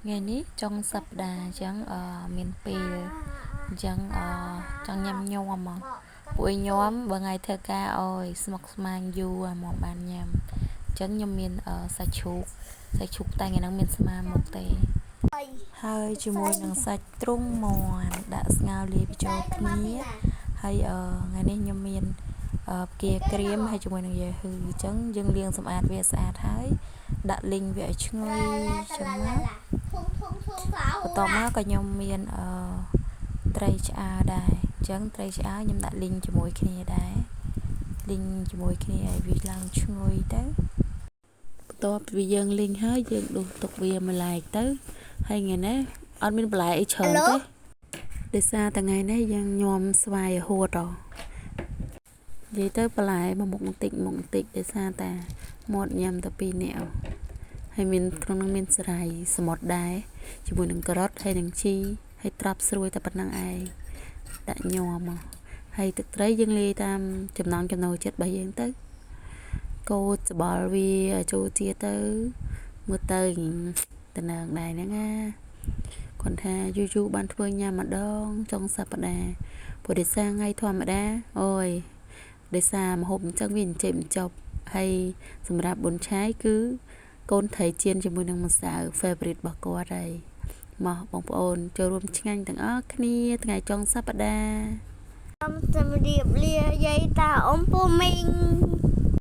ngày ní trong sập đà chẳng miền pì chẳng chẳng nhâm nhôm mà buổi nhóm bữa ngày thơ ca ơi smoke mang du một bàn nhầm chẳng nhâm miền sạch chụp tay ngày nắng miền sama một tề hơi chỉ môi nắng sạch trung mòn đã ngao li cho kia hay ngày ní nhâm miền kia cream hay chỉ môi nắng về hư chẳng dừng liền sầm ạt về sạch thái đã linh về chơi chẳng máต่อมาก็ยมเมียนไตรชาได้จังไตรชาខ្ញុំដាក់លីងជាមួយគ្នាដែរលីងជាមួយគ្នាឲ្យវាឡើងឈ្ងុយទៅបន្ទាប់ពីយើងលីងហើយយើងដួសទុកវាមួយឡែកទៅហើយថ្ងៃនេះអត់មានបន្លែអីច្រើនទេដោយសារតែថ្ងៃនេះយើងញោមស្វាយរហូតនិយាយទៅបន្លែមកមុខបន្តិចដោយសារតែមាត់ញ៉ាំតែ2នាក់ហើយមានក្នុងនឹងមានស្រាយសមុទ្រដែរជាមួយនឹងការ៉ុតហើយនឹងជីហើយត្រាប់ស្រួយតែប៉ុណ្្នឹងឯងដាក់ញោមហើយទឹកត្រីយើងលាយតាមចំណង់ចំណូលចិត្តរបស់យើងទៅកូតច្បល់វាចូលជាទៅមើលទៅតំណើងដែរហ្នឹងណាគាត់ថាយូរបានធ្វើញ៉ាំម្ដងចុងសប្តាហ៍ព្រោះដោយសារថ្ងៃធម្មតាអូយដោយសារម្ហូបអញ្ចឹងវាអញ្ចឹងចប់ហើយសម្រាប់បុនឆាយគឺកូនត្រីចៀនជាមួយនឹងម្សៅ favorite របស់គាត់ហើយមកបងប្អូនចូលរួមឆ្ងាញ់ទាំងអស់គ្នាថ្ងៃចុងសប្តាហ៍ជំរាបលាយាយតាអ៊ំពូមីង